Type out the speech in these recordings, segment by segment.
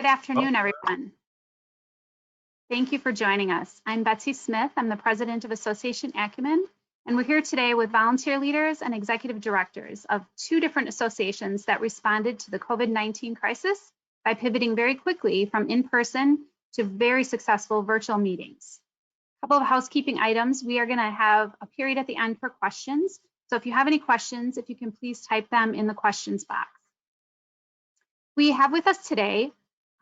Good afternoon, everyone. Thank you for joining us. I'm Betsy Smith. I'm the president of Association Acumen, and we're here today with volunteer leaders and executive directors of two different associations that responded to the COVID-19 crisis by pivoting very quickly from in-person to very successful virtual meetings. A couple of housekeeping items. We are going to have a period at the end for questions. So if you have any questions, if you can please type them in the questions box. We have with us today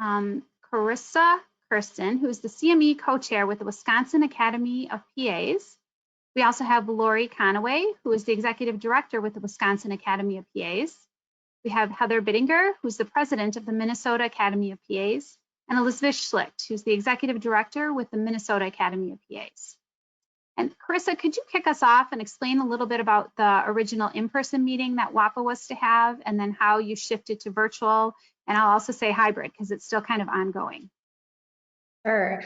Carissa Kirsten, who is the CME co-chair with the Wisconsin Academy of PAs. We also have Lori Conaway, who is the executive director with the Wisconsin Academy of PAs. We have Heather Bittinger, who's the president of the Minnesota Academy of PAs, and Elizabeth Schlicht, who's the executive director with the Minnesota Academy of PAs. And Carissa, could you kick us off and explain a little bit about the original in-person meeting that WAPA was to have, and then how you shifted to virtual, and I'll also say hybrid because it's still kind of ongoing. Sure.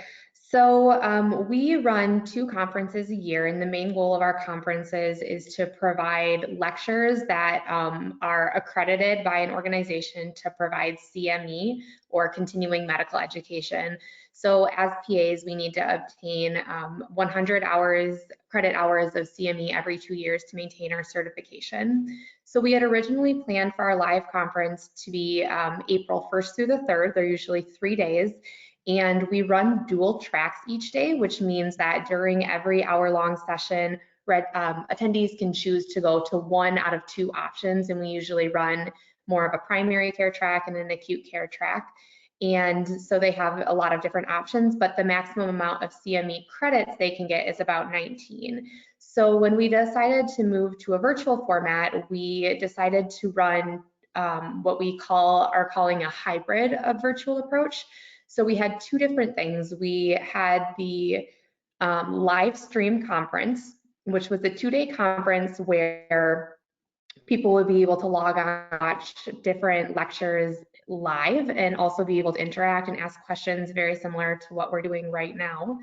So we run 2 conferences a year, and the main goal of our conferences is to provide lectures that are accredited by an organization to provide CME or continuing medical education. So as PAs, we need to obtain 100 credit hours of CME every 2 years to maintain our certification. So we had originally planned for our live conference to be April 1st through the 3rd. They're usually 3 days. And we run dual tracks each day, which means that during every hour-long session, attendees can choose to go to 1 out of 2 options. And we usually run more of a primary care track and an acute care track. And so they have a lot of different options, but the maximum amount of CME credits they can get is about 19. So when we decided to move to a virtual format, we decided to run what we are calling a hybrid of virtual approach. So we had 2 different things. We had the live stream conference, which was a 2-day conference where people would be able to log on, watch different lectures live, and also be able to interact and ask questions very similar to what we're doing right now.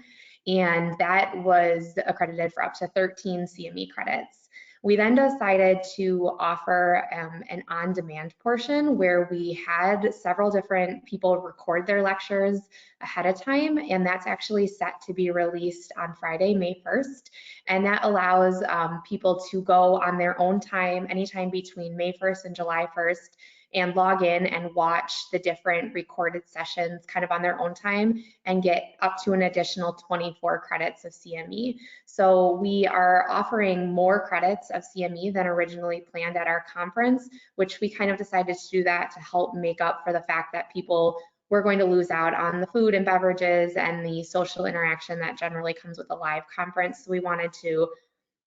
And that was accredited for up to 13 CME credits. We then decided to offer an on-demand portion where we had several different people record their lectures ahead of time, and that's actually set to be released on Friday, May 1st. And that allows people to go on their own time, anytime between May 1st and July 1st, and log in and watch the different recorded sessions kind of on their own time and get up to an additional 24 credits of CME. So we are offering more credits of CME than originally planned at our conference, which we kind of decided to do that to help make up for the fact that people were going to lose out on the food and beverages and the social interaction that generally comes with a live conference. So we wanted to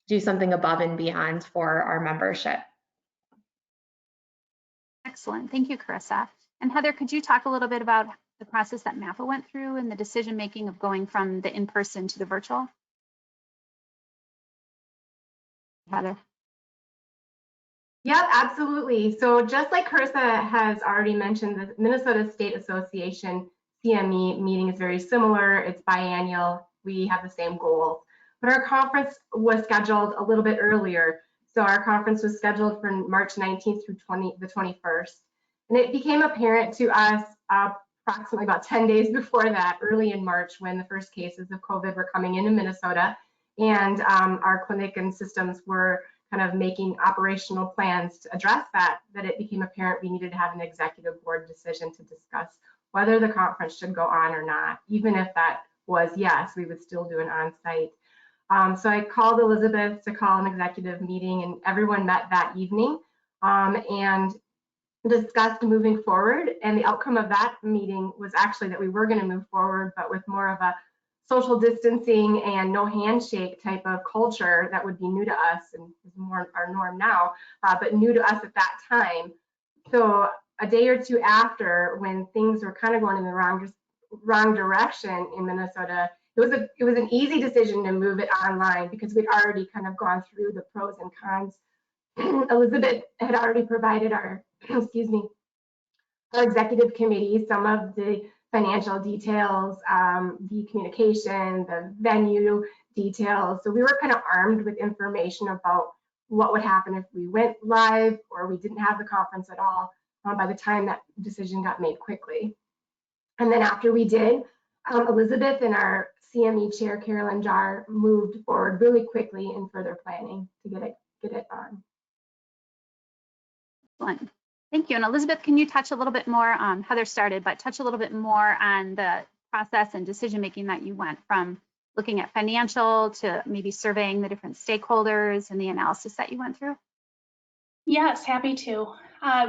do something above and beyond for our membership. Excellent. Thank you, Carissa. And Heather, could you talk a little bit about the process that MAPA went through and the decision-making of going from the in-person to the virtual? Heather. Yep, absolutely. So just like Carissa has already mentioned, the Minnesota State Association CME meeting is very similar. It's biannual. We have the same goals. But our conference was scheduled a little bit earlier. So our conference was scheduled for March 19th through the 21st. And it became apparent to us approximately about 10 days before that, early in March, when the first cases of COVID were coming into Minnesota, and our clinic and systems were kind of making operational plans to address that it became apparent we needed to have an executive board decision to discuss whether the conference should go on or not. Even if that was yes, we would still do an on-site. So I called Elizabeth to call an executive meeting, and everyone met that evening and discussed moving forward. And the outcome of that meeting was actually that we were going to move forward, but with more of a social distancing and no handshake type of culture that would be new to us and is more our norm now, but new to us at that time. So a day or 2 after, when things were kind of going in the wrong direction in Minnesota, it was an easy decision to move it online because we'd already kind of gone through the pros and cons. Elizabeth had already provided our, excuse me, our executive committee some of the financial details, the communication, the venue details. So we were kind of armed with information about what would happen if we went live or we didn't have the conference at all by the time that decision got made quickly. And then after we did, Elizabeth and our CME chair, Carolyn Jar, moved forward really quickly in further planning to get it on. Excellent. Thank you. And Elizabeth, can you touch a little bit more, Heather started, but touch a little bit more on the process and decision-making that you went from looking at financial to maybe surveying the different stakeholders and the analysis that you went through? Yes, happy to.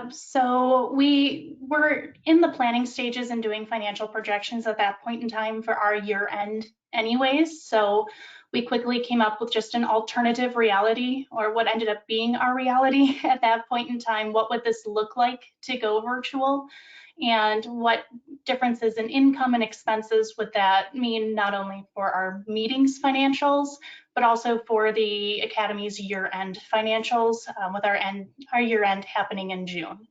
So we were in the planning stages and doing financial projections at that point in time for our year end anyways. So we quickly came up with just an alternative reality, or what ended up being our reality at that point in time. What would this look like to go virtual? And what differences in income and expenses would that mean, not only for our meetings financials, but also for the Academy's year-end financials, with our year-end happening in June.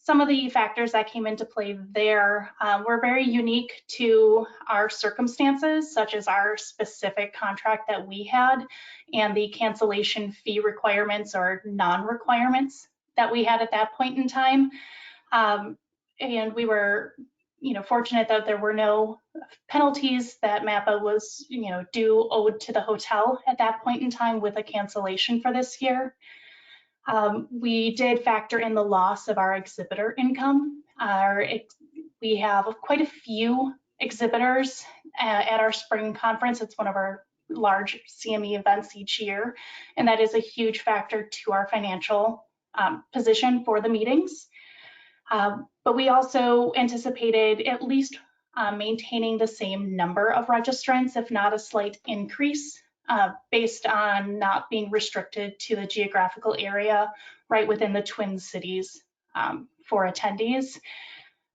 Some of the factors that came into play there were very unique to our circumstances, such as our specific contract that we had and the cancellation fee requirements or non-requirements that we had at that point in time. And we were, fortunate that there were no penalties that MAPA was, owed to the hotel at that point in time with a cancellation for this year. We did factor in the loss of our exhibitor income. We have quite a few exhibitors at our spring conference. It's one of our large CME events each year, and that is a huge factor to our financial position for the meetings. But we also anticipated at least maintaining the same number of registrants, if not a slight increase, based on not being restricted to the geographical area right within the Twin Cities for attendees.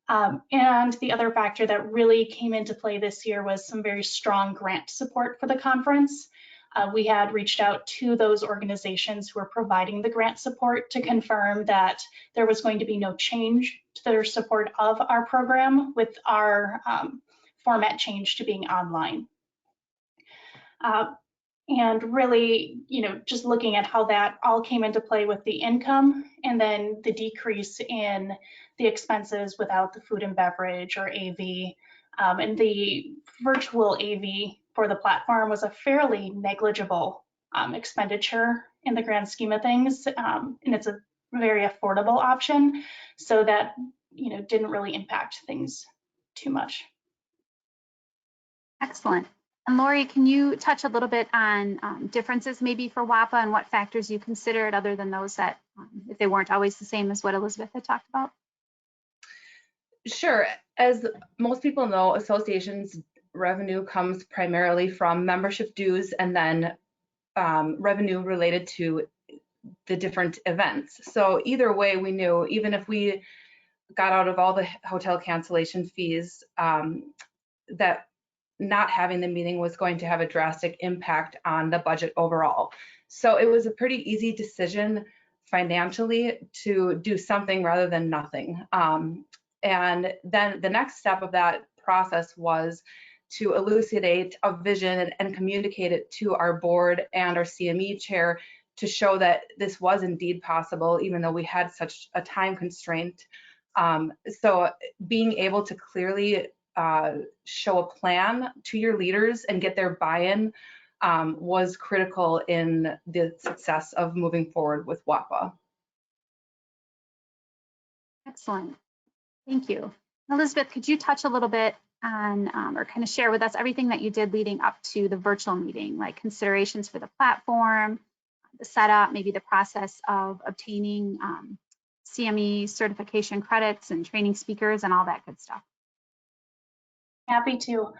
And the other factor that really came into play this year was some very strong grant support for the conference. We had reached out to those organizations who are providing the grant support to confirm that there was going to be no change to their support of our program with our format change to being online. And really, just looking at how that all came into play with the income and then the decrease in the expenses without the food and beverage or AV, and the virtual AV for the platform was a fairly negligible expenditure in the grand scheme of things, and it's a very affordable option, so that didn't really impact things too much. Excellent. And Lori, can you touch a little bit on differences maybe for WAPA and what factors you considered other than those that, if they weren't always the same as what Elizabeth had talked about? Sure. As most people know, associations revenue comes primarily from membership dues and then revenue related to the different events. So either way, we knew even if we got out of all the hotel cancellation fees, that not having the meeting was going to have a drastic impact on the budget overall. So it was a pretty easy decision financially to do something rather than nothing. And then the next step of that process was to elucidate a vision and communicate it to our board and our CME chair to show that this was indeed possible, even though we had such a time constraint. So being able to clearly show a plan to your leaders and get their buy-in was critical in the success of moving forward with WAPA. Excellent. Thank you. Elizabeth, could you touch a little bit on or kind of share with us everything that you did leading up to the virtual meeting, like considerations for the platform, the setup, maybe the process of obtaining CME certification credits and training speakers and all that good stuff? Happy to.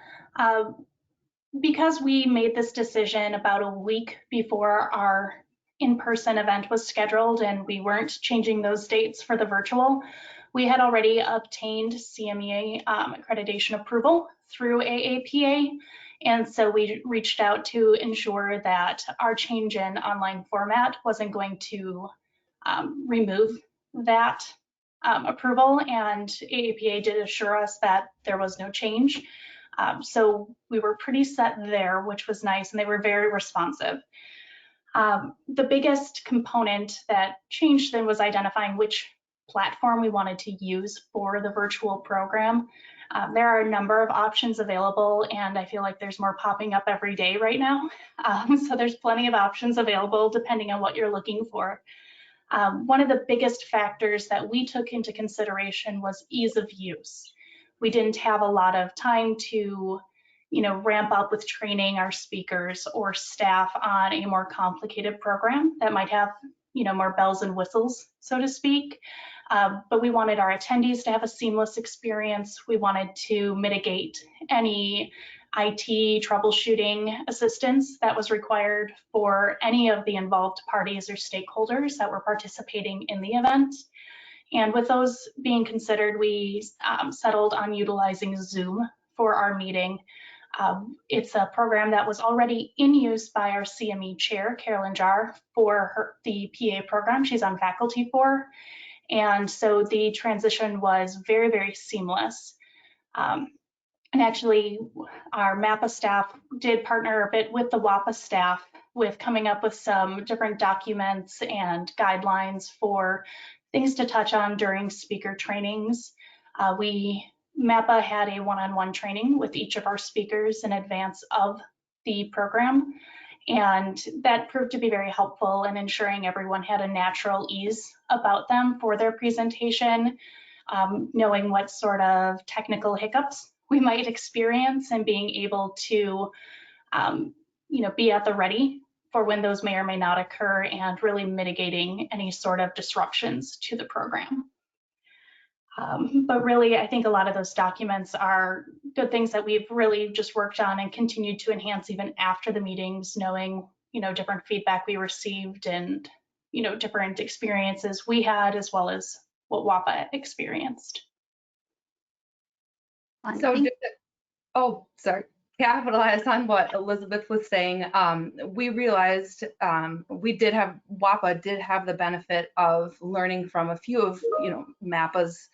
Because we made this decision about a week before our in-person event was scheduled and we weren't changing those dates for the virtual, we had already obtained CME accreditation approval through AAPA. And so we reached out to ensure that our change in online format wasn't going to remove that approval, and AAPA did assure us that there was no change. So we were pretty set there, which was nice, and they were very responsive. The biggest component that changed then was identifying which platform we wanted to use for the virtual program. There are a number of options available, and I feel like there's more popping up every day right now. So there's plenty of options available depending on what you're looking for. One of the biggest factors that we took into consideration was ease of use. We didn't have a lot of time to, ramp up with training our speakers or staff on a more complicated program that might have, more bells and whistles, so to speak. But we wanted our attendees to have a seamless experience. We wanted to mitigate any IT troubleshooting assistance that was required for any of the involved parties or stakeholders that were participating in the event. And with those being considered, we settled on utilizing Zoom for our meeting. It's a program that was already in use by our CME chair, Carolyn Jarr, for the PA program she's on faculty for. And so the transition was very, very seamless. And actually, our MAPA staff did partner a bit with the WAPA staff with coming up with some different documents and guidelines for things to touch on during speaker trainings. MAPA had a one-on-one training with each of our speakers in advance of the program, and that proved to be very helpful in ensuring everyone had a natural ease about them for their presentation, knowing what sort of technical hiccups we might experience and being able to, be at the ready for when those may or may not occur and really mitigating any sort of disruptions to the program. But really, I think a lot of those documents are good things that we've really just worked on and continued to enhance even after the meetings, knowing, different feedback we received and, different experiences we had as well as what WAPA experienced. So capitalize on what Elizabeth was saying. We realized WAPA did have the benefit of learning from a few of MAPA's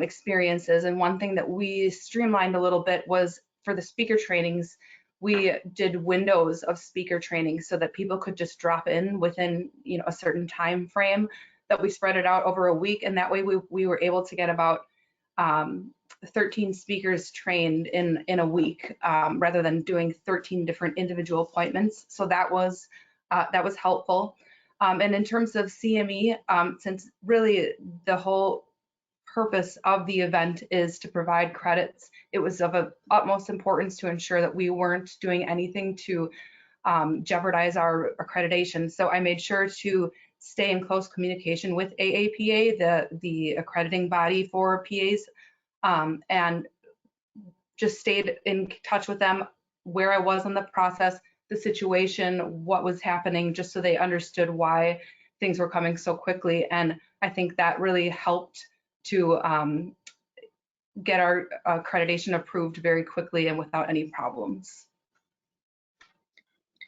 experiences, and one thing that we streamlined a little bit was for the speaker trainings. We did windows of speaker training so that people could just drop in within a certain time frame, that we spread it out over a week, and that way we were able to get about 13 speakers trained in a week, rather than doing 13 different individual appointments. So that was helpful. And in terms of CME, since really the whole purpose of the event is to provide credits, it was of utmost importance to ensure that we weren't doing anything to jeopardize our accreditation. So I made sure to stay in close communication with AAPA, the accrediting body for PAs, and just stayed in touch with them where I was in the process, the situation, what was happening, just so they understood why things were coming so quickly. And I think that really helped to get our accreditation approved very quickly and without any problems.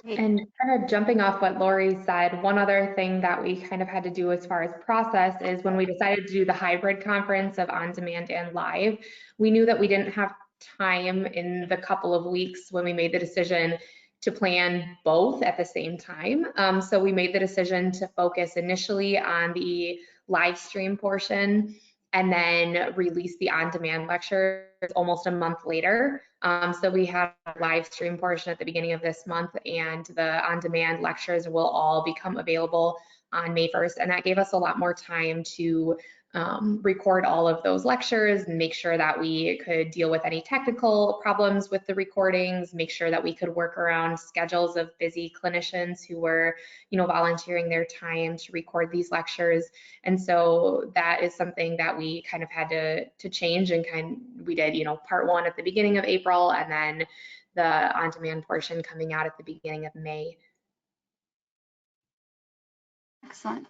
And kind of jumping off what Lori said, one other thing that we kind of had to do as far as process is when we decided to do the hybrid conference of on-demand and live, we knew that we didn't have time in the couple of weeks when we made the decision to plan both at the same time. So we made the decision to focus initially on the live stream portion and then release the on-demand lectures almost a month later. So we have a live stream portion at the beginning of this month, and the on-demand lectures will all become available on May 1st. And that gave us a lot more time to record all of those lectures and make sure that we could deal with any technical problems with the recordings, make sure that we could work around schedules of busy clinicians who were, volunteering their time to record these lectures. And so that is something that we kind of had to change, and we did, part one at the beginning of April, and then the on-demand portion coming out at the beginning of May. Excellent.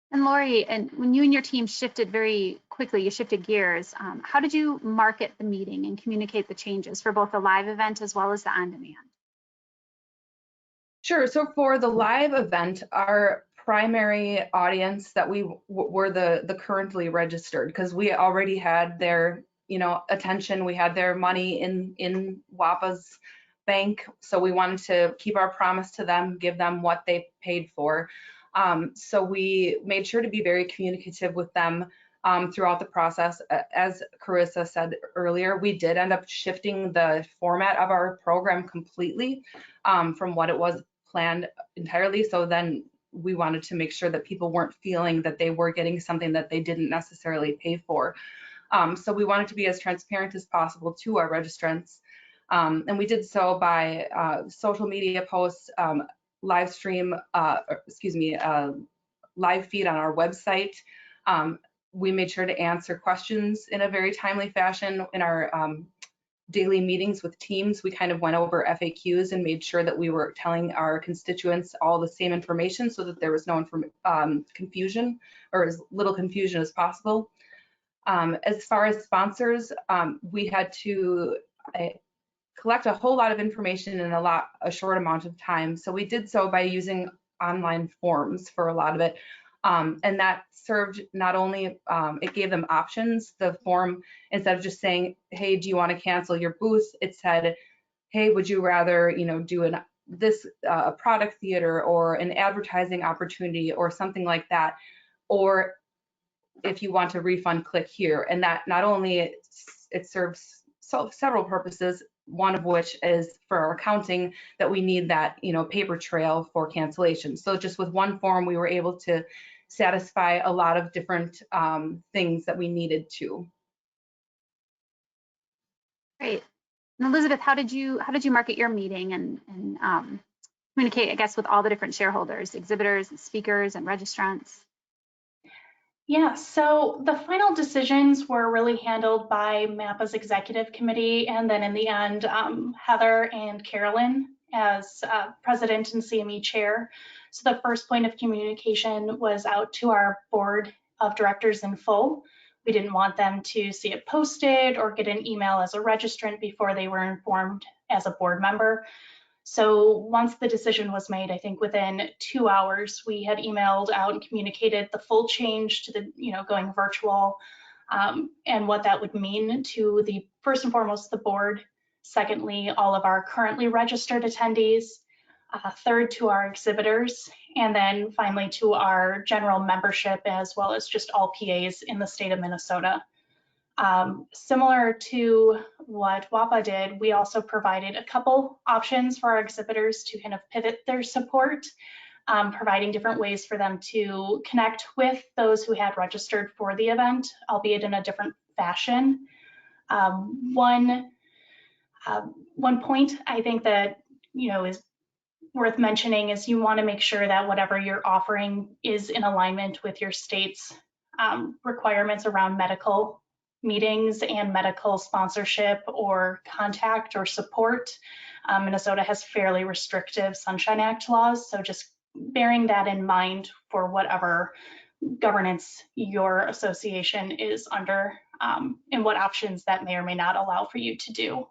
And Lori, and when you and your team shifted very quickly, you shifted gears, how did you market the meeting and communicate the changes for both the live event as well as the on-demand? Sure. So for the live event, our primary audience that we were the currently registered, because we already had their attention, we had their money in WAPA's bank, so we wanted to keep our promise to them, give them what they paid for. So we made sure to be very communicative with them throughout the process. As Carissa said earlier, we did end up shifting the format of our program completely from what it was planned entirely. So then we wanted to make sure that people weren't feeling that they were getting something that they didn't necessarily pay for. So we wanted to be as transparent as possible to our registrants. And we did so by social media posts, live stream, live feed on our website. We made sure to answer questions in a very timely fashion in our daily meetings with teams. We kind of went over FAQs and made sure that we were telling our constituents all the same information so that there was no confusion, or as little confusion as possible. As far as sponsors, we had to collect a whole lot of information in a short amount of time. So we did so by using online forms for a lot of it. And that served not only, it gave them options. The form, instead of just saying, hey, do you want to cancel your booth? It said, hey, would you rather, do a product theater or an advertising opportunity or something like that? Or if you want to refund, click here. And that not only it serves several purposes, one of which is for our accounting, that we need that paper trail for cancellation. So just with one form, we were able to satisfy a lot of different things that we needed to. Great. And Elizabeth, how did you market your meeting and communicate, I guess, with all the different shareholders, exhibitors, and speakers, and registrants? Yeah, so the final decisions were really handled by MAPPA's executive committee, and then in the end, Heather and Carolyn as president and CME chair. So the first point of communication was out to our board of directors in full. We didn't want them to see it posted or get an email as a registrant before they were informed as a board member. So once the decision was made, I think within 2 hours, we had emailed out and communicated the full change to the, going virtual, and what that would mean to the, first and foremost, the board. Secondly, all of our currently registered attendees. Third, to our exhibitors. And then finally to our general membership, as well as just all PAs in the state of Minnesota. Similar to what WAPA did, we also provided a couple options for our exhibitors to kind of pivot their support, providing different ways for them to connect with those who had registered for the event, albeit in a different fashion. One point I think that is worth mentioning is you want to make sure that whatever you're offering is in alignment with your state's requirements around medical meetings and medical sponsorship or contact or support. Minnesota has fairly restrictive Sunshine Act laws, so just bearing that in mind for whatever governance your association is under, and what options that may or may not allow for you to do.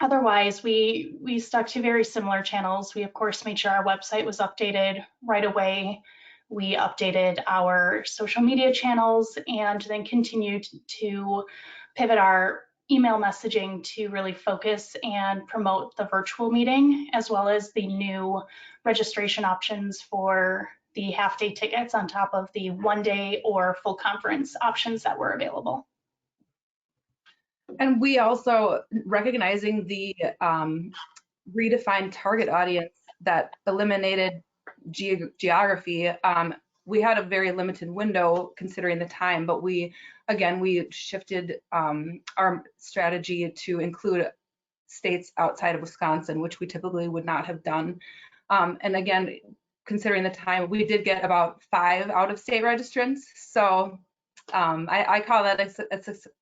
Otherwise, we stuck to very similar channels. We, of course, made sure our website was updated right away. We updated our social media channels and then continued to pivot our email messaging to really focus and promote the virtual meeting, as well as the new registration options for the half-day tickets on top of the one-day or full conference options that were available. And we also, recognizing the redefined target audience that eliminated geography, we had a very limited window considering the time, but we shifted our strategy to include states outside of Wisconsin, which we typically would not have done. And again, considering the time, we did get about 5 out-of-state registrants. So I call that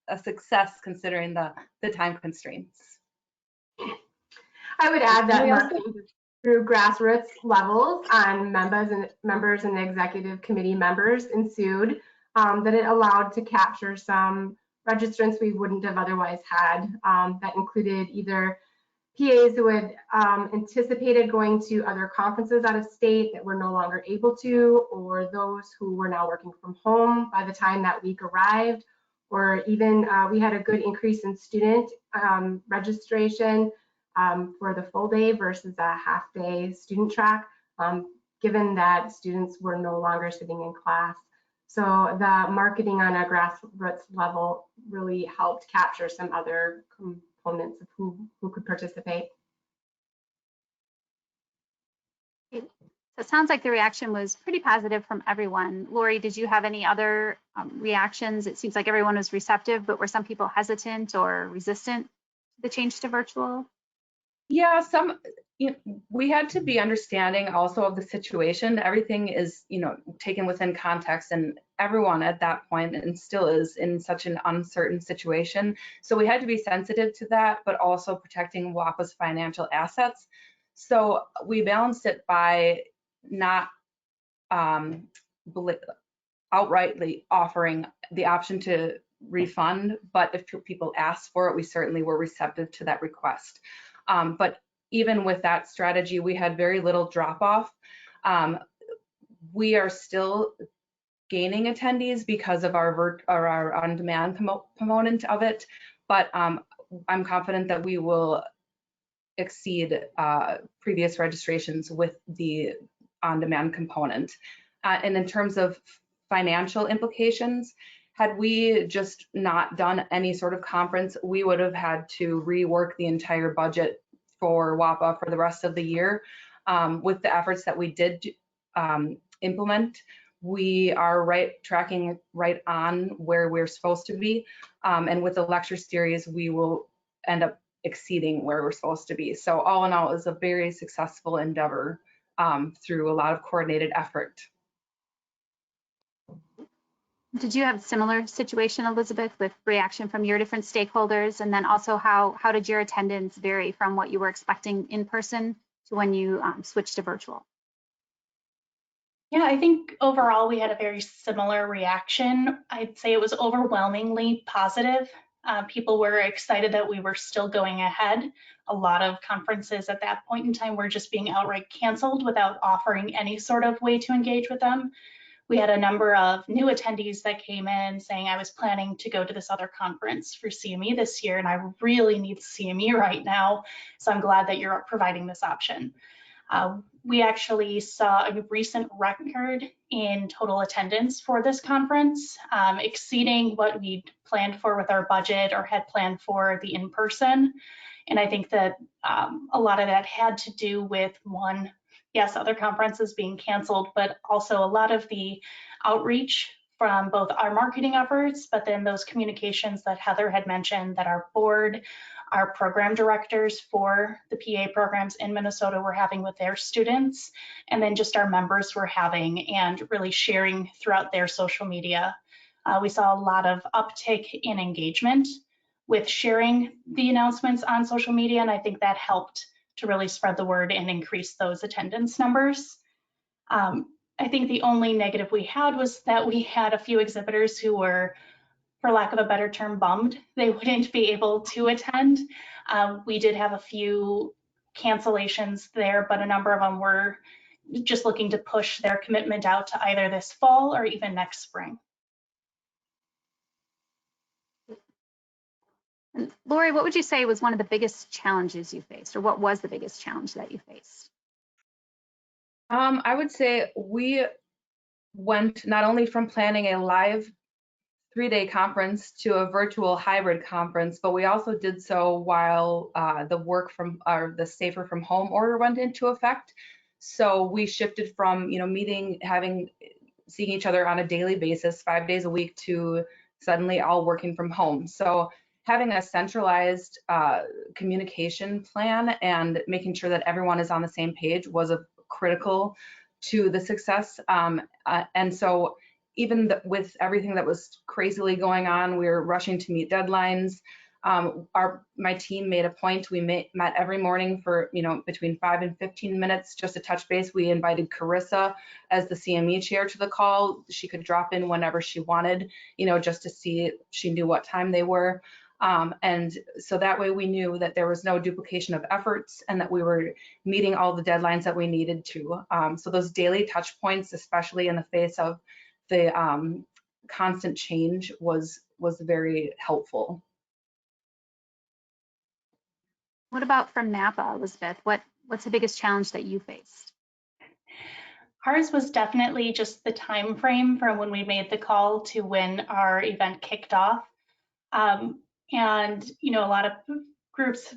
a success considering the time constraints. I would add that through grassroots levels on members and executive committee members ensued, that it allowed to capture some registrants we wouldn't have otherwise had, that included either PAs who had anticipated going to other conferences out of state that were no longer able to, or those who were now working from home by the time that week arrived, or even we had a good increase in student registration for the full day versus a half day student track, given that students were no longer sitting in class. So the marketing on a grassroots level really helped capture some other components of who could participate. So it sounds like the reaction was pretty positive from everyone. Lori, did you have any other reactions? It seems like everyone was receptive, but were some people hesitant or resistant to the change to virtual? Yeah, we had to be understanding also of the situation. Everything is, taken within context, and everyone at that point and still is in such an uncertain situation. So we had to be sensitive to that, but also protecting WAPA's financial assets. So we balanced it by not outrightly offering the option to refund, but if people asked for it, we certainly were receptive to that request. But even with that strategy, we had very little drop off. We are still gaining attendees because of our on-demand component of it, but I'm confident that we will exceed previous registrations with the on-demand component. And in terms of financial implications, had we just not done any sort of conference, we would have had to rework the entire budget for WAPA for the rest of the year. With the efforts that we did implement, we are tracking right on where we're supposed to be. And with the lecture series, we will end up exceeding where we're supposed to be. So all in all, it was a very successful endeavor through a lot of coordinated effort. Did you have a similar situation, Elizabeth, with reaction from your different stakeholders? And then also how did your attendance vary from what you were expecting in person to when you switched to virtual? Yeah, I think overall we had a very similar reaction. I'd say it was overwhelmingly positive. People were excited that we were still going ahead. A lot of conferences at that point in time were just being outright canceled without offering any sort of way to engage with them. We had a number of new attendees that came in saying, I was planning to go to this other conference for CME this year, and I really need CME right now. So I'm glad that you're providing this option. We actually saw a recent record in total attendance for this conference, exceeding what we planned for with our budget or had planned for the in-person. And I think that a lot of that had to do with, one, yes, other conferences being canceled, but also a lot of the outreach from both our marketing efforts, but then those communications that Heather had mentioned that our board, our program directors for the PA programs in Minnesota were having with their students, and then just our members were having and really sharing throughout their social media. We saw a lot of uptick in engagement with sharing the announcements on social media, and I think that helped to really spread the word and increase those attendance numbers. I think the only negative we had was that we had a few exhibitors who were, for lack of a better term, bummed they wouldn't be able to attend. We did have a few cancellations there, but a number of them were just looking to push their commitment out to either this fall or even next spring. And Lori, what would you say was one of the biggest challenges you faced, or what was the biggest challenge that you faced? I would say we went not only from planning a live 3-day conference to a virtual hybrid conference, but we also did so while the safer from home order went into effect. So we shifted from seeing each other on a daily basis, 5 days a week, to suddenly all working from home. So having a centralized communication plan and making sure that everyone is on the same page was critical to the success. And so even with everything that was crazily going on, we were rushing to meet deadlines. My team made a point. We met every morning for between 5 and 15 minutes just to touch base. We invited Carissa as the CME chair to the call. She could drop in whenever she wanted, just to see if she knew what time they were. And so that way we knew that there was no duplication of efforts and that we were meeting all the deadlines that we needed to. So those daily touch points, especially in the face of the constant change, was very helpful. What about from NAPA, Elizabeth? What's the biggest challenge that you faced? Ours was definitely just the time frame from when we made the call to when our event kicked off. And, a lot of groups,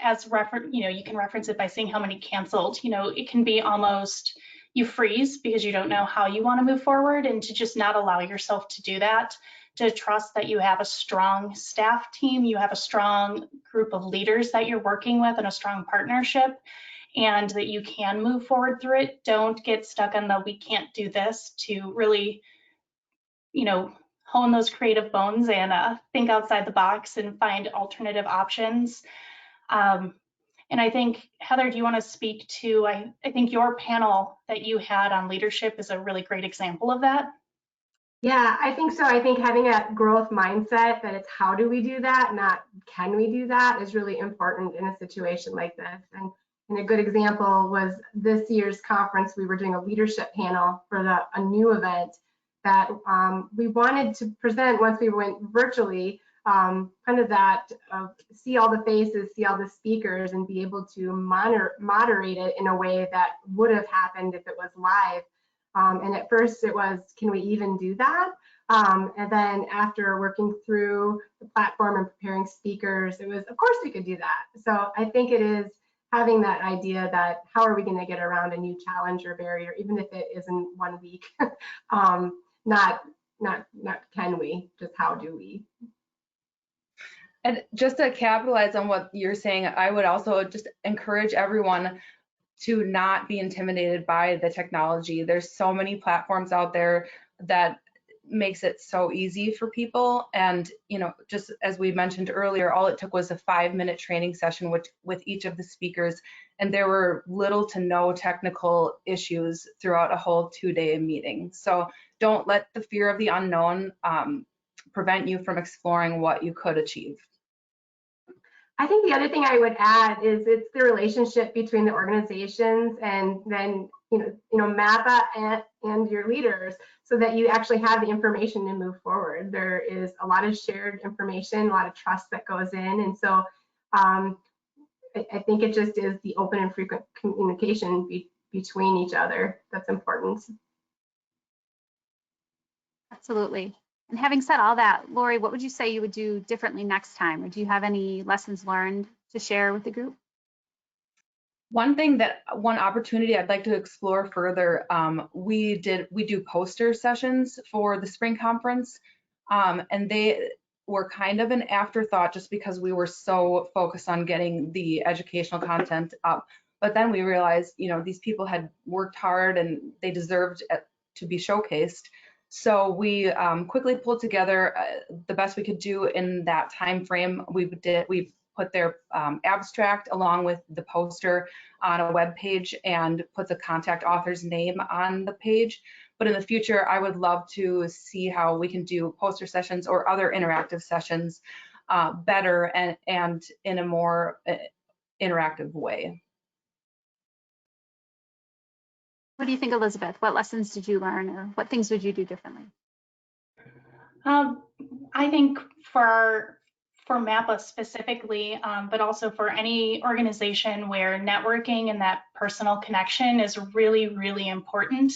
as reference, you can reference it by seeing how many canceled. It can be almost you freeze because you don't know how you want to move forward, and to just not allow yourself to do that, to trust that you have a strong staff team, you have a strong group of leaders that you're working with, and a strong partnership, and that you can move forward through it. Don't get stuck on the we can't do this, to really, hone those creative bones and think outside the box and find alternative options. And I think, Heather, do you want to speak to, I think your panel that you had on leadership is a really great example of that. Yeah, I think so. I think having a growth mindset that it's how do we do that, not can we do that, is really important in a situation like this. And a good example was this year's conference. We were doing a leadership panel for a new event that we wanted to present once we went virtually, kind of that see all the faces, see all the speakers, and be able to moderate it in a way that would have happened if it was live. And at first it was, can we even do that? And then after working through the platform and preparing speakers, it was, of course we could do that. So I think it is having that idea that how are we going to get around a new challenge or barrier, even if it isn't 1 week. Not can we, just how do we? And just to capitalize on what you're saying, I would also just encourage everyone to not be intimidated by the technology. There's so many platforms out there that makes it so easy for people. And, just as we mentioned earlier, all it took was a 5-minute training session with each of the speakers. And there were little to no technical issues throughout a whole 2-day meeting. So don't let the fear of the unknown prevent you from exploring what you could achieve. I think the other thing I would add is it's the relationship between the organizations and then, MAPA and your leaders, so that you actually have the information to move forward. There is a lot of shared information, a lot of trust that goes in. And so I think it just is the open and frequent communication between each other that's important. Absolutely. And having said all that, Lori, what would you say you would do differently next time? Or do you have any lessons learned to share with the group? One opportunity I'd like to explore further, we do poster sessions for the spring conference, and they were kind of an afterthought just because we were so focused on getting the educational content up. But then we realized, these people had worked hard and they deserved to be showcased. So we quickly pulled together the best we could do in that time frame. We put their abstract along with the poster on a web page and put the contact author's name on the page. But in the future, I would love to see how we can do poster sessions or other interactive sessions better and in a more interactive way. What do you think, Elizabeth? What lessons did you learn, or what things would you do differently? I think for MAPA specifically, but also for any organization where networking and that personal connection is really, really important.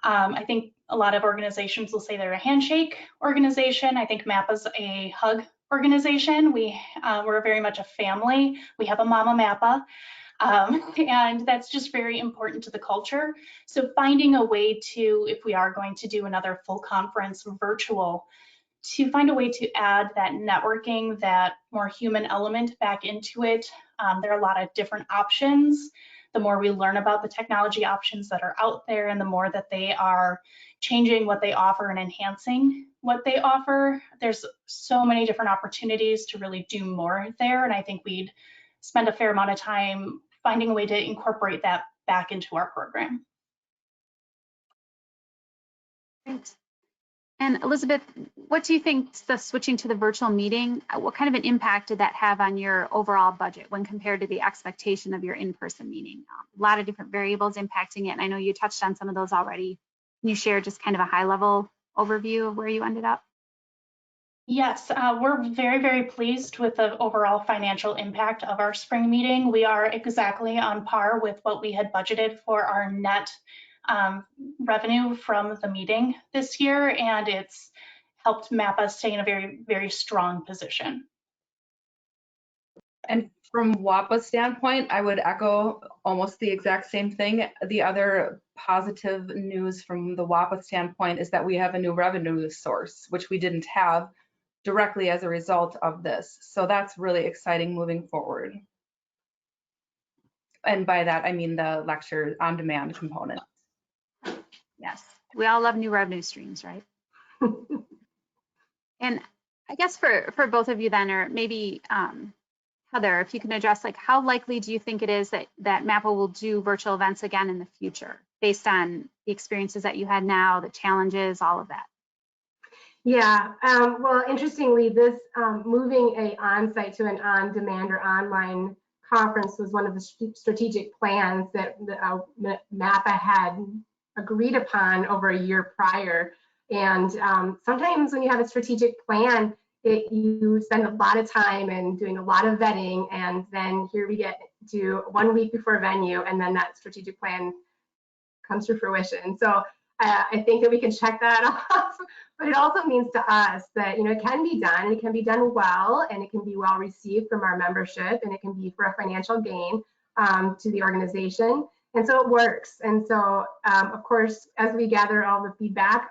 I think a lot of organizations will say they're a handshake organization. I think MAPA's a hug organization. We're very much a family. We have a Mama MAPA. And that's just very important to the culture. So finding a way to, if we are going to do another full conference virtual, to find a way to add that networking, that more human element back into it. There are a lot of different options. The more we learn about the technology options that are out there, and the more that they are changing what they offer and enhancing what they offer, there's so many different opportunities to really do more there. And I think we'd spend a fair amount of time finding a way to incorporate that back into our program. Great. And Elizabeth, what do you think the switching to the virtual meeting, what kind of an impact did that have on your overall budget when compared to the expectation of your in-person meeting? A lot of different variables impacting it, and I know you touched on some of those already. Can you share just kind of a high-level overview of where you ended up? Yes, we're very, very pleased with the overall financial impact of our spring meeting. We are exactly on par with what we had budgeted for our net revenue from the meeting this year, and it's helped MAPA stay in a very, very strong position. And from WAPA's standpoint, I would echo almost the exact same thing. The other positive news from the WAPA standpoint is that we have a new revenue source, which we didn't have directly as a result of this. So that's really exciting moving forward. And by that, I mean the lecture on demand component. Yes, we all love new revenue streams, right? And I guess for both of you then, or maybe Heather, if you can address, like, how likely do you think it is that MAPA will do virtual events again in the future, based on the experiences that you had now, the challenges, all of that? Yeah, well, interestingly, this moving a on-site to an on-demand or online conference was one of the strategic plans that MAPA had agreed upon over a year prior. And sometimes when you have a strategic plan, you spend a lot of time and doing a lot of vetting, and then here we get to 1 week before venue, and then that strategic plan comes to fruition. So I think that we can check that off, but it also means to us that, you know, it can be done, and it can be done well, and it can be well received from our membership, and it can be for a financial gain to the organization. And so it works. And so, of course, as we gather all the feedback,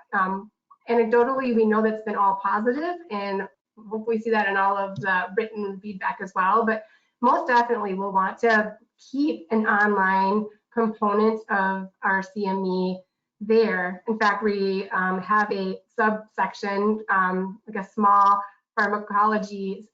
anecdotally, we know that's been all positive, and hopefully see that in all of the written feedback as well. But most definitely we'll want to keep an online component of our CME there. In fact, we have a subsection, like a small pharmacology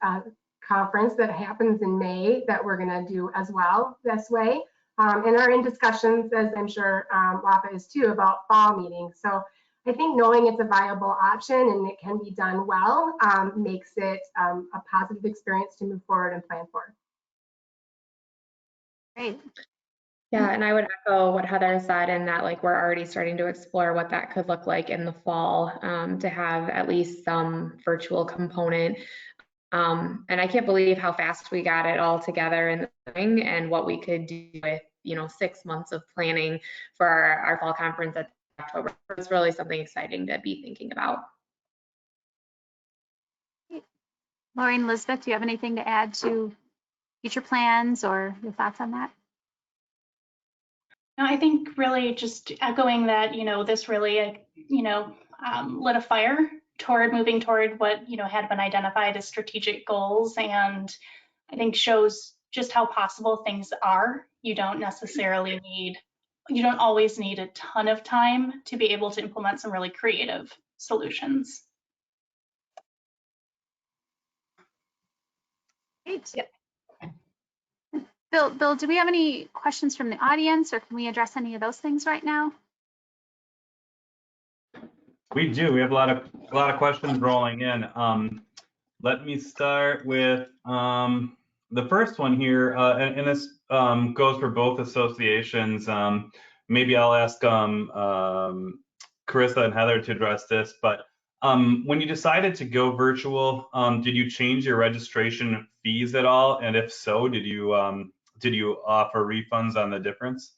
conference that happens in May that we're going to do as well this way. And are in discussions, as I'm sure WAPA is too, about fall meetings. So I think knowing it's a viable option and it can be done well makes it a positive experience to move forward and plan for. Great. Yeah, and I would echo what Heather said in that, like, we're already starting to explore what that could look like in the fall, to have at least some virtual component. And I can't believe how fast we got it all together in the spring, and what we could do with, you know, 6 months of planning for our fall conference at October. It's really something exciting to be thinking about. Lori and Elizabeth, do you have anything to add to future plans or your thoughts on that? No, I think really just echoing that, you know, this really, you know, lit a fire toward moving toward what, you know, had been identified as strategic goals, and I think shows just how possible things are. You don't necessarily need, you don't always need a ton of time to be able to implement some really creative solutions. Great. Yep. Bill, do we have any questions from the audience, or can we address any of those things right now? We do. We have a lot of questions rolling in. Let me start with the first one here, and this goes for both associations. Maybe I'll ask Carissa and Heather to address this, but when you decided to go virtual, did you change your registration fees at all? And if so, did you offer refunds on the difference?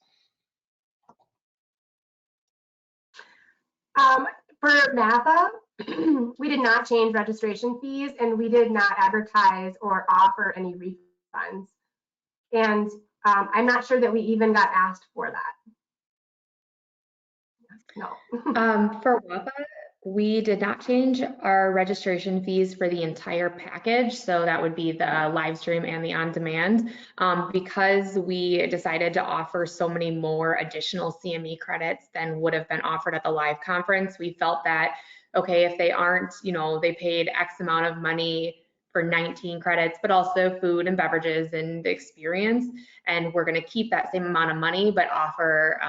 For MAPA, we did not change registration fees, and we did not advertise or offer any refunds. And I'm not sure that we even got asked for that. No. For WAPA, we did not change our registration fees for the entire package. So that would be the live stream and the on-demand, because we decided to offer so many more additional CME credits than would have been offered at the live conference. We felt that, okay, if they aren't, you know, they paid X amount of money for 19 credits, but also food and beverages and the experience, and we're going to keep that same amount of money, but offer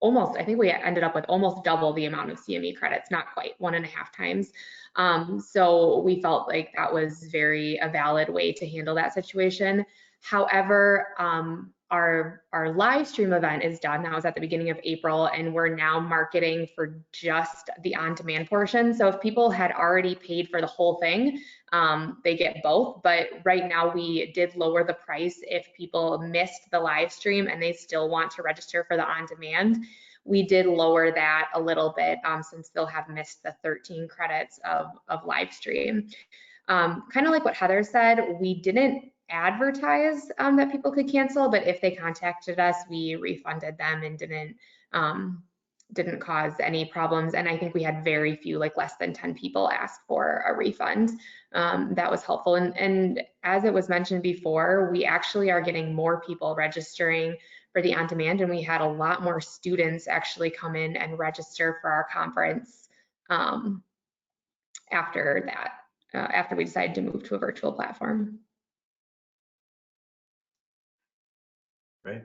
almost, I think we ended up with almost double the amount of CME credits, not quite, 1.5 times. So we felt like that was a valid way to handle that situation. However, our live stream event is done. That was at the beginning of April, and we're now marketing for just the on-demand portion. So if people had already paid for the whole thing, they get both. But right now we did lower the price if people missed the live stream and they still want to register for the on-demand. we did lower that a little bit since they'll have missed the 13 credits of live stream. Kind of like what Heather said, we didn't advertise that people could cancel, but if they contacted us, we refunded them and didn't cause any problems. And I think we had very few, like less than 10 people ask for a refund. That was helpful. And as it was mentioned before, we actually are getting more people registering for the on-demand, and we had a lot more students actually come in and register for our conference after that, after we decided to move to a virtual platform. Great.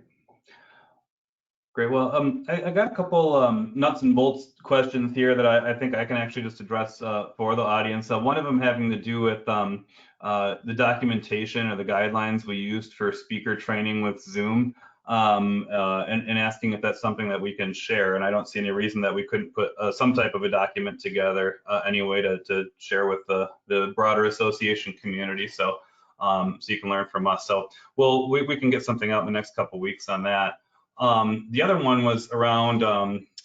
Well, I got a couple nuts and bolts questions here that I think I can actually just address for the audience. One of them having to do with the documentation or the guidelines we used for speaker training with Zoom, and asking if that's something that we can share. And I don't see any reason that we couldn't put some type of a document together anyway to share with the broader association community. So you can learn from us. So we can get something out in the next couple of weeks on that. The other one was around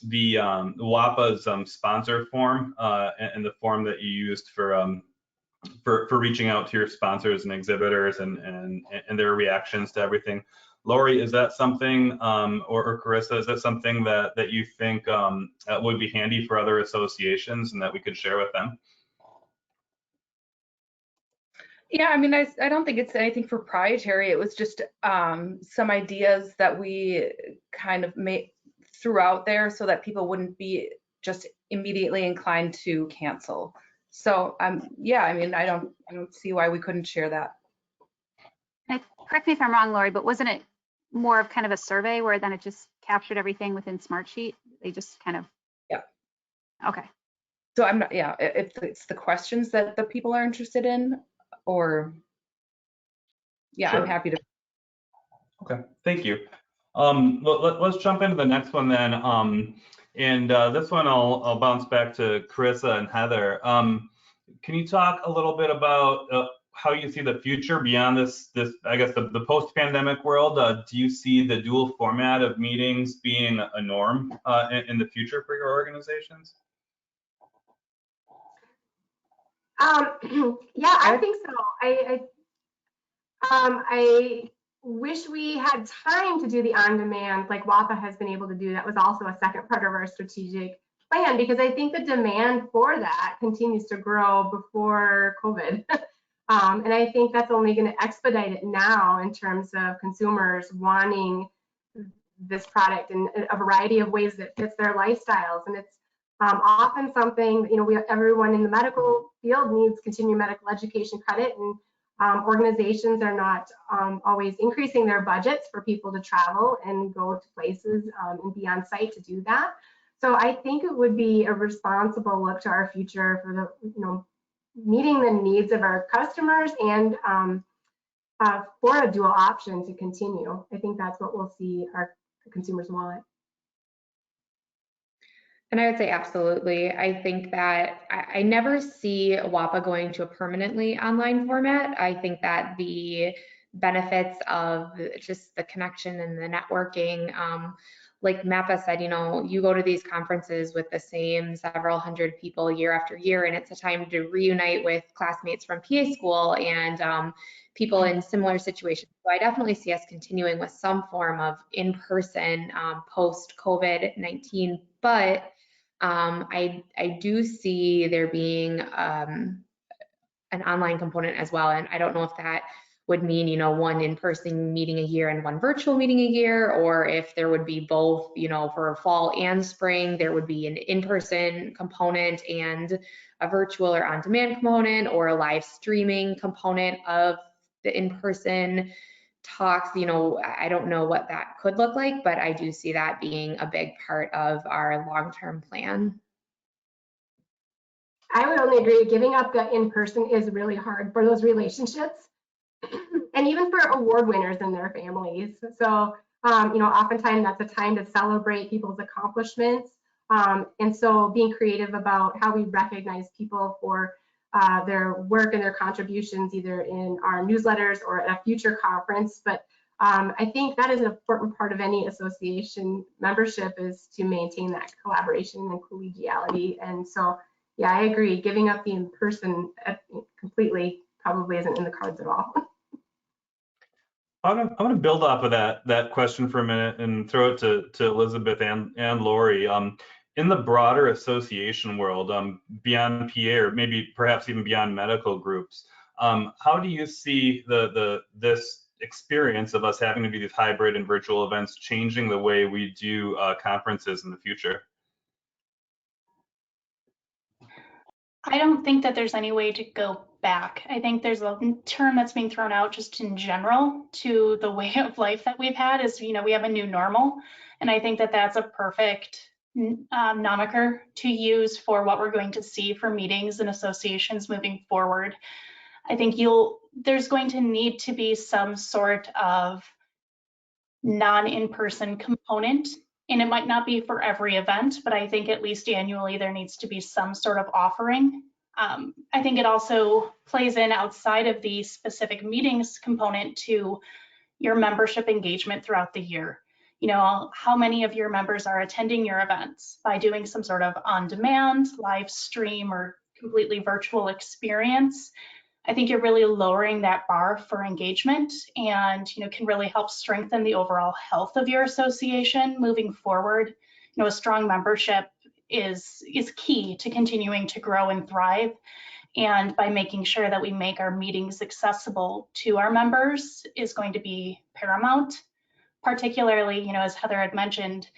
the WAPA's sponsor form and the form that you used for reaching out to your sponsors and exhibitors and their reactions to everything. Lori, is that something, or Carissa, is that something that you think would be handy for other associations and that we could share with them? Yeah, I mean, I don't think it's anything proprietary. It was just some ideas that we kind of threw out there so that people wouldn't be just immediately inclined to cancel. So yeah, I mean, I don't see why we couldn't share that. Correct me if I'm wrong, Lori, but wasn't it more of kind of a survey where then it just captured everything within Smartsheet? They just kind of. Yeah. Okay. So I'm not, yeah, if it's the questions that the people are interested in, or yeah, Sure. I'm happy to. Okay, thank you. Let's jump into the next one then. This one I'll bounce back to Carissa and Heather. Can you talk a little bit about how you see the future beyond this I guess the post-pandemic world? Do you see the dual format of meetings being a norm in the future for your organizations? Yeah, I think so. I wish we had time to do the on-demand like WAPA has been able to do. That was also a second part of our strategic plan, because I think the demand for that continues to grow before COVID. And I think that's only going to expedite it now in terms of consumers wanting this product in a variety of ways that fits their lifestyles. And it's often something, you know, everyone in the medical field needs continuing medical education credit, and organizations are not always increasing their budgets for people to travel and go to places and be on site to do that. So I think it would be a responsible look to our future for the, you know, meeting the needs of our customers and for a dual option to continue. I think that's what we'll see our consumers want. And I would say absolutely. I think that I never see WAPA going to a permanently online format. I think that the benefits of just the connection and the networking, like Mappa said, you know, you go to these conferences with the same several hundred people year after year, and it's a time to reunite with classmates from PA school and people in similar situations. So I definitely see us continuing with some form of in-person post-COVID-19, but I do see there being an online component as well. And I don't know if that would mean, you know, one in-person meeting a year and one virtual meeting a year, or if there would be both, you know, for fall and spring, there would be an in-person component and a virtual or on-demand component, or a live streaming component of the in-person talks. You know, I don't know what that could look like, but I do see that being a big part of our long-term plan. I would only agree, giving up the in-person is really hard for those relationships and even for award winners and their families. So, you know, oftentimes that's a time to celebrate people's accomplishments. And so being creative about how we recognize people for their work and their contributions, either in our newsletters or at a future conference. But I think that is an important part of any association membership, is to maintain that collaboration and collegiality. And so, yeah, I agree. Giving up the in-person completely probably isn't in the cards at all. I'm gonna build off of that question for a minute and throw it to Elizabeth and Lori. In the broader association world, beyond PA, or maybe perhaps even beyond medical groups, how do you see this experience of us having to do these hybrid and virtual events changing the way we do conferences in the future? I don't think that there's any way to go back. I think there's a term that's being thrown out just in general to the way of life that we've had is, we have a new normal. And I think that that's a perfect nomiker to use for what we're going to see for meetings and associations moving forward. I think there's going to need to be some sort of non-in-person component, and it might not be for every event, but I think at least annually there needs to be some sort of offering. I think it also plays in outside of the specific meetings component to your membership engagement throughout the year. How many of your members are attending your events by doing some sort of on-demand, live stream, or completely virtual experience. I think you're really lowering that bar for engagement and can really help strengthen the overall health of your association moving forward. A strong membership is key to continuing to grow and thrive. And by making sure that we make our meetings accessible to our members is going to be paramount, particularly, as Heather had mentioned,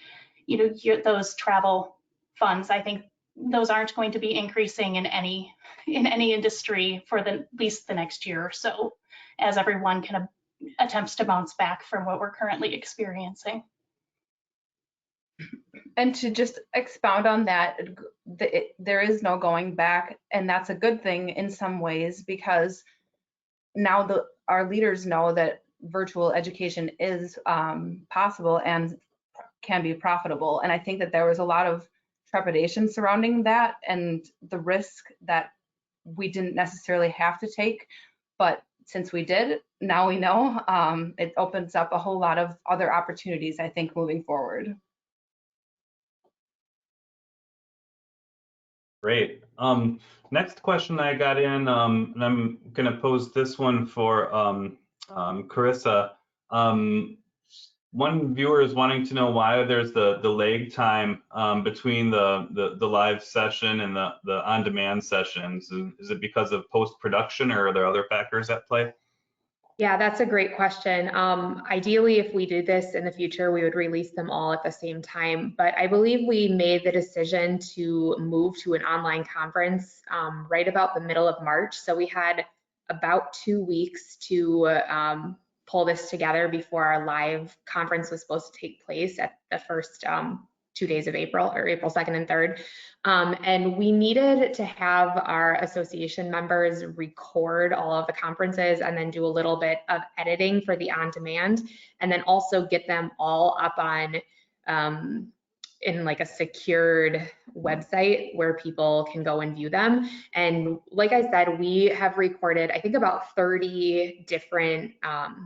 those travel funds. I think those aren't going to be increasing in any industry for at least the next year or so, as everyone kind of attempts to bounce back from what we're currently experiencing. And to just expound on that, there is no going back, and that's a good thing in some ways, because now our leaders know that virtual education is possible and can be profitable. And I think that there was a lot of trepidation surrounding that and the risk that we didn't necessarily have to take. But since we did, now we know it opens up a whole lot of other opportunities, I think, moving forward. Great. Next question I got in, and I'm going to pose this one for Carissa. One viewer is wanting to know why there's the lag time between the live session and the on-demand sessions. Is it because of post-production, or are there other factors at play? Yeah, that's a great question. Ideally, if we do this in the future, we would release them all at the same time. But I believe we made the decision to move to an online conference right about the middle of March. So we had about 2 weeks to pull this together before our live conference was supposed to take place at the first 2 days of April, or April 2nd and 3rd. And we needed to have our association members record all of the conferences and then do a little bit of editing for the on-demand, and then also get them all up on in like a secured website where people can go and view them. And like I said, we have recorded, I think, about 30 different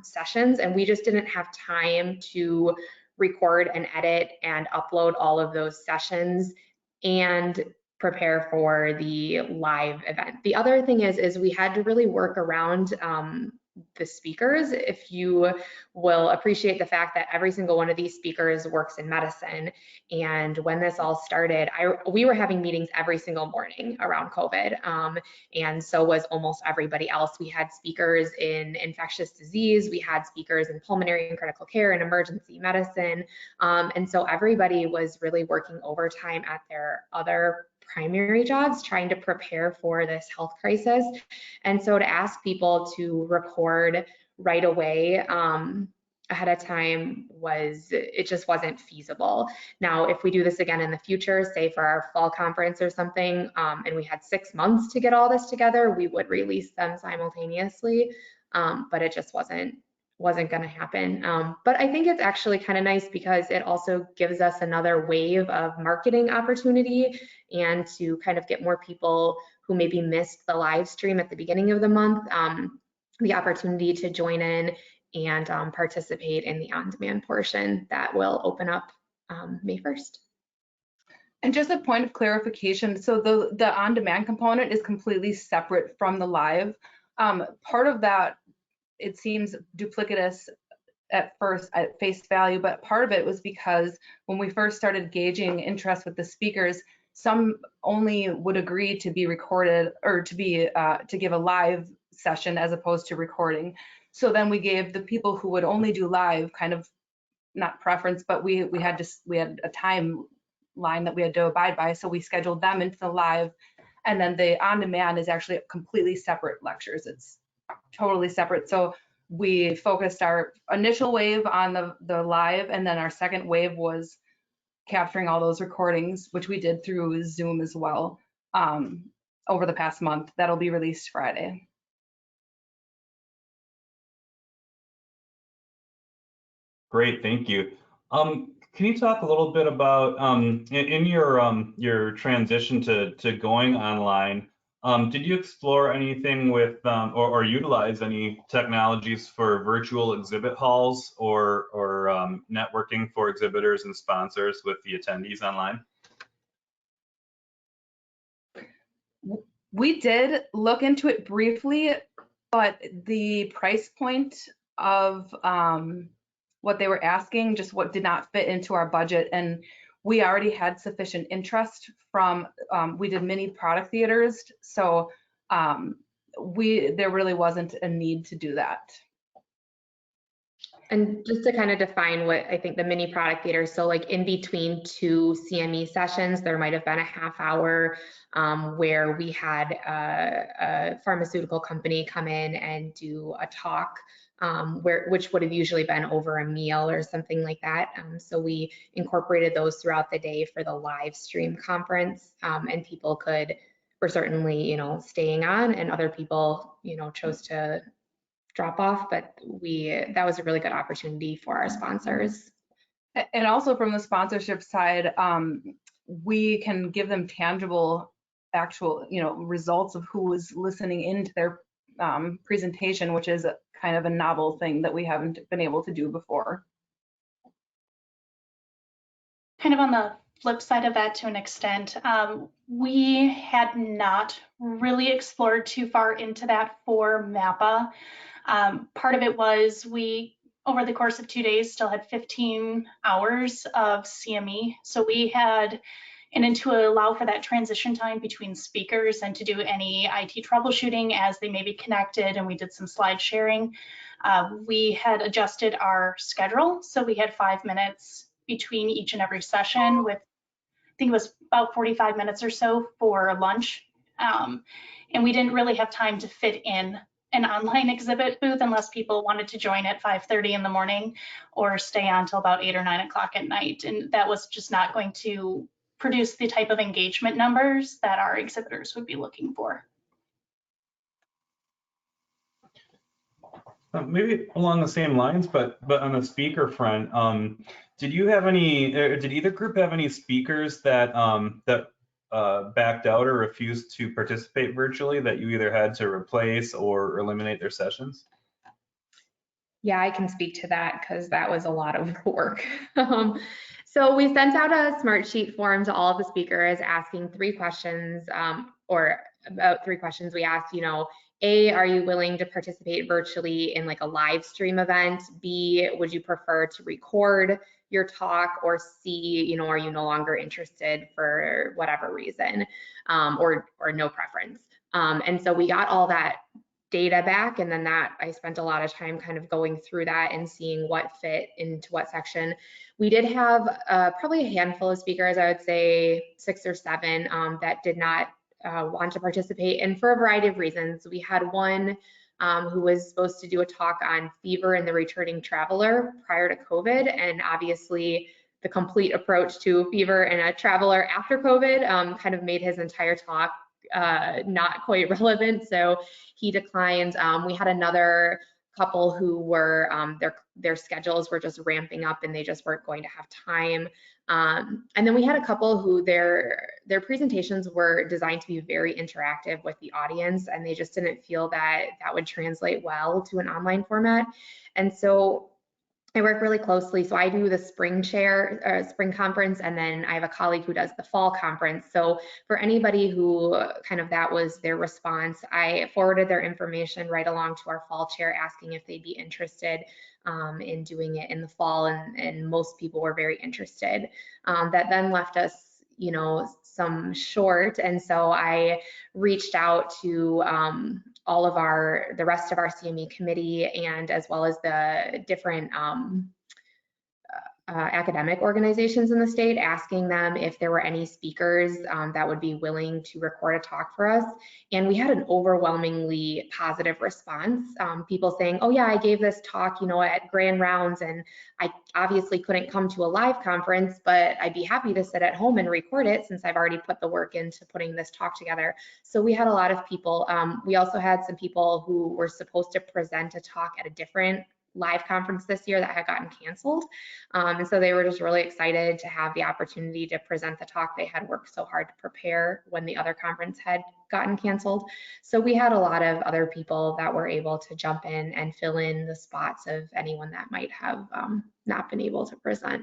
sessions, and we just didn't have time to record and edit and upload all of those sessions and prepare for the live event. The other thing is we had to really work around the speakers. If you will appreciate the fact that every single one of these speakers works in medicine. And when this all started, we were having meetings every single morning around COVID. And so was almost everybody else. We had speakers in infectious disease, we had speakers in pulmonary and critical care and emergency medicine. And so everybody was really working overtime at their other primary jobs trying to prepare for this health crisis. And so to ask people to record right away ahead of time it just wasn't feasible. Now, if we do this again in the future, say for our fall conference or something, and we had 6 months to get all this together, we would release them simultaneously, but it just wasn't going to happen. But I think it's actually kind of nice because it also gives us another wave of marketing opportunity, and to kind of get more people who maybe missed the live stream at the beginning of the month, the opportunity to join in and participate in the on-demand portion that will open up May 1st. And just a point of clarification, so the on-demand component is completely separate from the live. Part of that, it seems duplicitous at first at face value, but part of it was because when we first started gauging interest with the speakers, some only would agree to be recorded or to give a live session as opposed to recording. So then we gave the people who would only do live kind of not preference, but we had a timeline that we had to abide by. So we scheduled them into the live, and then the on-demand is actually completely separate lectures. It's totally separate. So we focused our initial wave on the live, and then our second wave was capturing all those recordings, which we did through Zoom as well over the past month. That'll be released Friday. Great, thank you. Can you talk a little bit about in your transition to going online? Did you explore anything with or utilize any technologies for virtual exhibit halls or networking for exhibitors and sponsors with the attendees online? We did look into it briefly, but the price point of what they were asking just did not fit into our budget, and we already had sufficient interest from we did mini product theaters, so there really wasn't a need to do that. And just to kind of define what I think the mini product theater, so like in between two CME sessions, there might have been a half hour where we had a pharmaceutical company come in and do a talk, which would have usually been over a meal or something like that. So we incorporated those throughout the day for the live stream conference, and people were certainly, staying on, and other people, chose to drop off, but that was a really good opportunity for our sponsors. And also from the sponsorship side, we can give them tangible, actual, results of who was listening into their presentation, which is kind of a novel thing that we haven't been able to do before. Kind of on the flip side of that to an extent, we had not really explored too far into that for MAPA. Part of it was we, over the course of 2 days, still had 15 hours of CME. So we had, and then to allow for that transition time between speakers and to do any IT troubleshooting as they may be connected, and we did some slide sharing, we had adjusted our schedule. So we had 5 minutes between each and every session with, I think it was about 45 minutes or so for lunch. And we didn't really have time to fit in an online exhibit booth unless people wanted to join at 5:30 in the morning or stay on till about 8 or 9 o'clock at night. And that was just not going to produce the type of engagement numbers that our exhibitors would be looking for. Maybe along the same lines, but on the speaker front, did either group have any speakers that backed out or refused to participate virtually that you either had to replace or eliminate their sessions? Yeah, I can speak to that because that was a lot of work. So we sent out a Smartsheet form to all of the speakers asking 3 questions, or about 3 questions. We asked, A, are you willing to participate virtually in like a live stream event? B, would you prefer to record your talk? Or C, are you no longer interested for whatever reason, or no preference? And so we got all that data back, and then I spent a lot of time kind of going through that and seeing what fit into what section. We did have probably a handful of speakers, I would say 6 or 7, that did not want to participate, and for a variety of reasons. We had one who was supposed to do a talk on fever and the returning traveler prior to COVID, and obviously the complete approach to fever and a traveler after COVID kind of made his entire talk not quite relevant, so he declined. We had another couple who were their schedules were just ramping up and they just weren't going to have time. And then we had a couple who their presentations were designed to be very interactive with the audience, and they just didn't feel that that would translate well to an online format. And so I work really closely. So I do the spring conference, and then I have a colleague who does the fall conference. So for anybody who kind of that was their response, I forwarded their information right along to our fall chair, asking if they'd be interested in doing it in the fall, and most people were very interested. That then left us, you know, some short, and so I reached out to all of the rest of our CME committee, and as well as the different academic organizations in the state, asking them if there were any speakers that would be willing to record a talk for us. And we had an overwhelmingly positive response. People saying, oh yeah, I gave this talk, you know, at Grand Rounds, and I obviously couldn't come to a live conference, but I'd be happy to sit at home and record it since I've already put the work into putting this talk together. So we had a lot of people. We also had some people who were supposed to present a talk at a different live conference this year that had gotten canceled. And so they were just really excited to have the opportunity to present the talk they had worked so hard to prepare when the other conference had gotten canceled. So we had a lot of other people that were able to jump in and fill in the spots of anyone that might have not been able to present.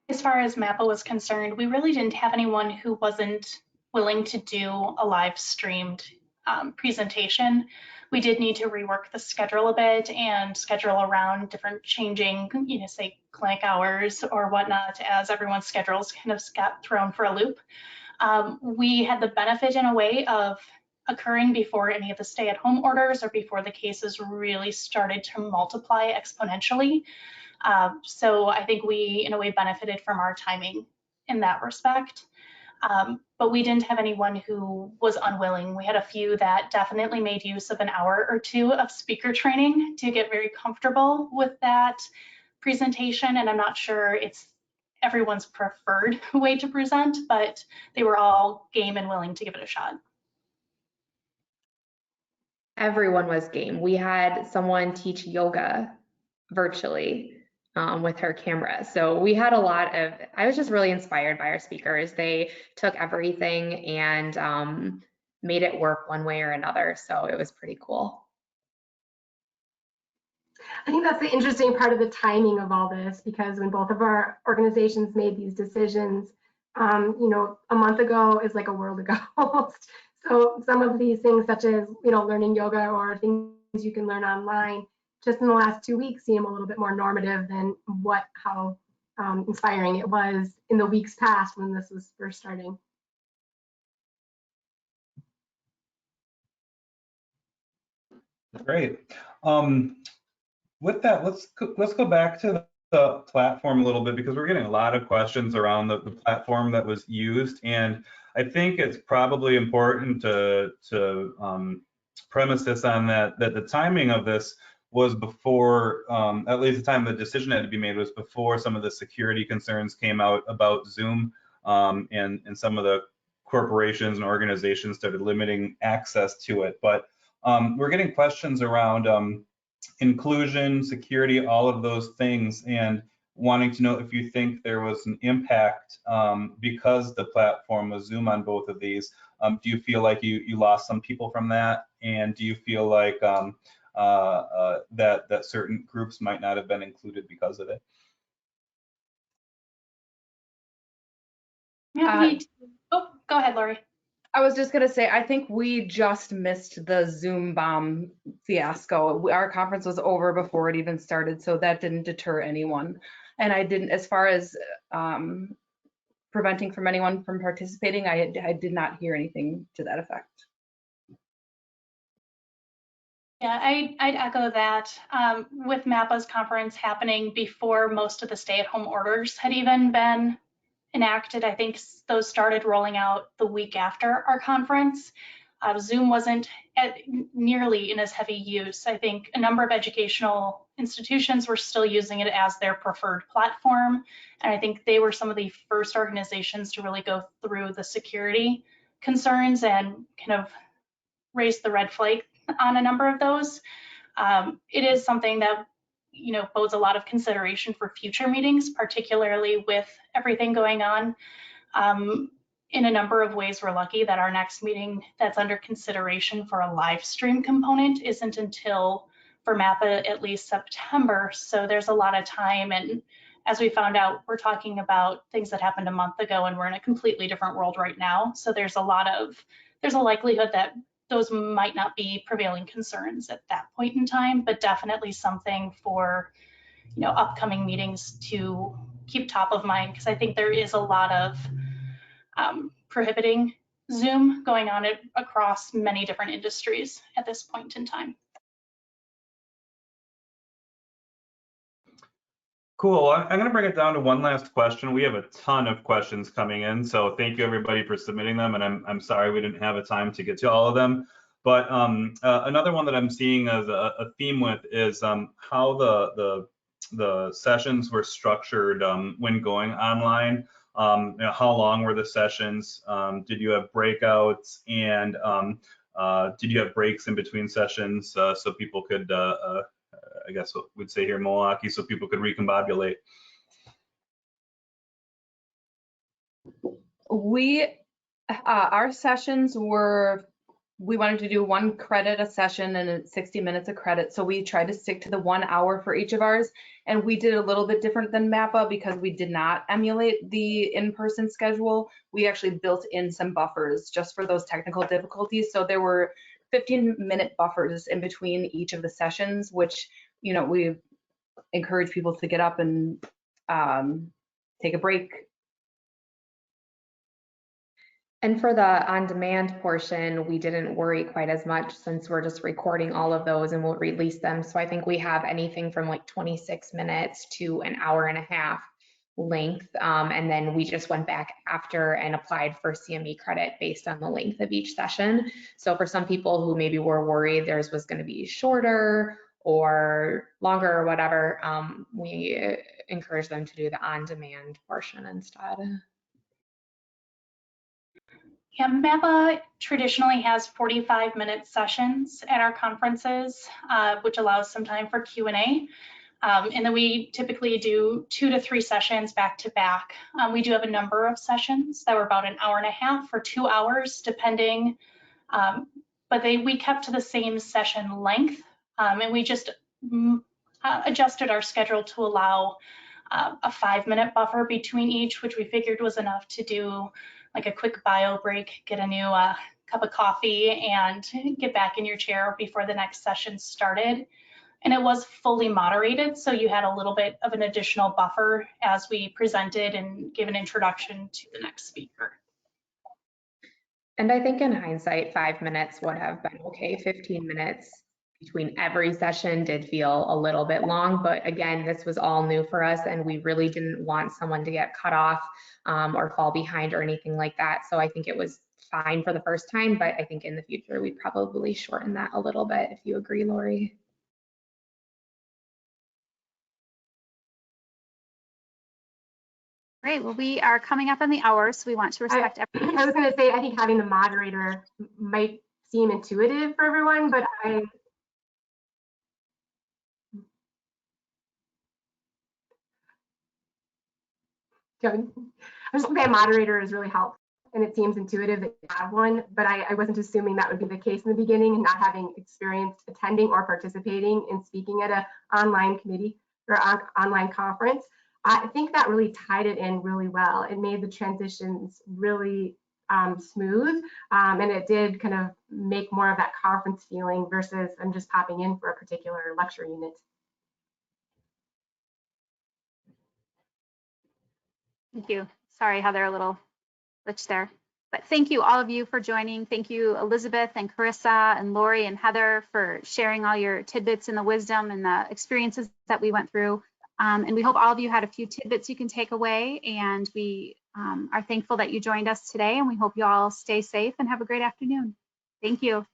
As far as MAPA was concerned, we really didn't have anyone who wasn't willing to do a live streamed presentation. We did need to rework the schedule a bit and schedule around different changing, you know, say clinic hours or whatnot, as everyone's schedules kind of got thrown for a loop. We had the benefit in a way of occurring before any of the stay-at-home orders or before the cases really started to multiply exponentially. So I think we, in a way, benefited from our timing in that respect. But we didn't have anyone who was unwilling. We had a few that definitely made use of an hour or two of speaker training to get very comfortable with that presentation. And I'm not sure it's everyone's preferred way to present, but they were all game and willing to give it a shot. Everyone was game. We had someone teach yoga virtually with her camera. So we had a lot of, I was just really inspired by our speakers. They took everything and made it work one way or another. So it was pretty cool. I think that's the interesting part of the timing of all this, because when both of our organizations made these decisions, you know, a month ago is like a world ago almost. So some of these things, such as, you know, learning yoga or things you can learn online, just in the last 2 weeks seem a little bit more normative than how inspiring it was in the weeks past when this was first starting. Great. With that, let's go back to the platform a little bit, because we're getting a lot of questions around the platform that was used, and I think it's probably important to premise this on that the timing of this was before, at least the time the decision had to be made was before some of the security concerns came out about Zoom, and some of the corporations and organizations started limiting access to it. But we're getting questions around inclusion, security, all of those things, and wanting to know if you think there was an impact because the platform was Zoom on both of these. Do you feel like you lost some people from that? And do you feel like that certain groups might not have been included because of it? Yeah, oh, go ahead, Lori. I was just going to say, I think we just missed the Zoom bomb fiasco. Our conference was over before it even started, so that didn't deter anyone. And I didn't, as far as preventing from anyone from participating, I did not hear anything to that effect. Yeah, I'd echo that. With MAPA's conference happening before most of the stay-at-home orders had even been enacted, I think those started rolling out the week after our conference. Zoom wasn't nearly in as heavy use. I think a number of educational institutions were still using it as their preferred platform. And I think they were some of the first organizations to really go through the security concerns and kind of raise the red flag on a number of those. It is something that bodes a lot of consideration for future meetings, particularly with everything going on. In a number of ways, we're lucky that our next meeting that's under consideration for a live stream component isn't until, for MAPPA, at least September. So there's a lot of time. And as we found out, we're talking about things that happened a month ago, and we're in a completely different world right now. So there's a likelihood that those might not be prevailing concerns at that point in time, but definitely something for upcoming meetings to keep top of mind, because I think there is a lot of prohibiting Zoom going on across many different industries at this point in time. Cool. I'm going to bring it down to one last question. We have a ton of questions coming in, so thank you everybody for submitting them, and I'm sorry we didn't have a time to get to all of them. But another one that I'm seeing as a theme with is how the sessions were structured when going online. How long were the sessions? Did you have breakouts, and did you have breaks in between sessions so people could, I guess what we'd say here in Milwaukee, so people could recombobulate? Our sessions were, we wanted to do 1 credit a session and 60 minutes a credit. So we tried to stick to the 1 hour for each of ours. And we did a little bit different than MAPPA because we did not emulate the in-person schedule. We actually built in some buffers just for those technical difficulties. So there were 15-minute buffers in between each of the sessions, which, we encourage people to get up and take a break. And for the on-demand portion, we didn't worry quite as much since we're just recording all of those and we'll release them. So I think we have anything from like 26 minutes to an hour and a half length. And then we just went back after and applied for CME credit based on the length of each session. So for some people who maybe were worried theirs was going to be shorter or longer or whatever, we encourage them to do the on-demand portion instead. Yeah, MAPPA traditionally has 45-minute sessions at our conferences, which allows some time for Q&A. And then we typically do 2 to 3 sessions back to back. We do have a number of sessions that were about an hour and a half or 2 hours, depending. But we kept to the same session length, and we just adjusted our schedule to allow a 5-minute buffer between each, which we figured was enough to do like a quick bio break, get a new cup of coffee, and get back in your chair before the next session started. And it was fully moderated, so you had a little bit of an additional buffer as we presented and gave an introduction to the next speaker. And I think in hindsight, 5 minutes would have been okay. 15 minutes between every session did feel a little bit long, but again, this was all new for us and we really didn't want someone to get cut off or fall behind or anything like that. So I think it was fine for the first time, but I think in the future, we'd probably shorten that a little bit, if you agree, Lori. Great. Well, we are coming up on the hour, so we want to respect everyone. I was going to say, I think having the moderator might seem intuitive for everyone, but I just think a moderator is really helpful, and it seems intuitive that you have one, but I wasn't assuming that would be the case in the beginning, and not having experience attending or participating in speaking at an online committee or online conference. I think that really tied it in really well. It made the transitions really smooth, and it did kind of make more of that conference feeling versus I'm just popping in for a particular lecture unit. Thank you. Sorry, Heather, a little glitch there. But thank you all of you for joining. Thank you, Elizabeth and Carissa and Lori and Heather, for sharing all your tidbits and the wisdom and the experiences that we went through. And we hope all of you had a few tidbits you can take away. And we are thankful that you joined us today. And we hope you all stay safe and have a great afternoon. Thank you.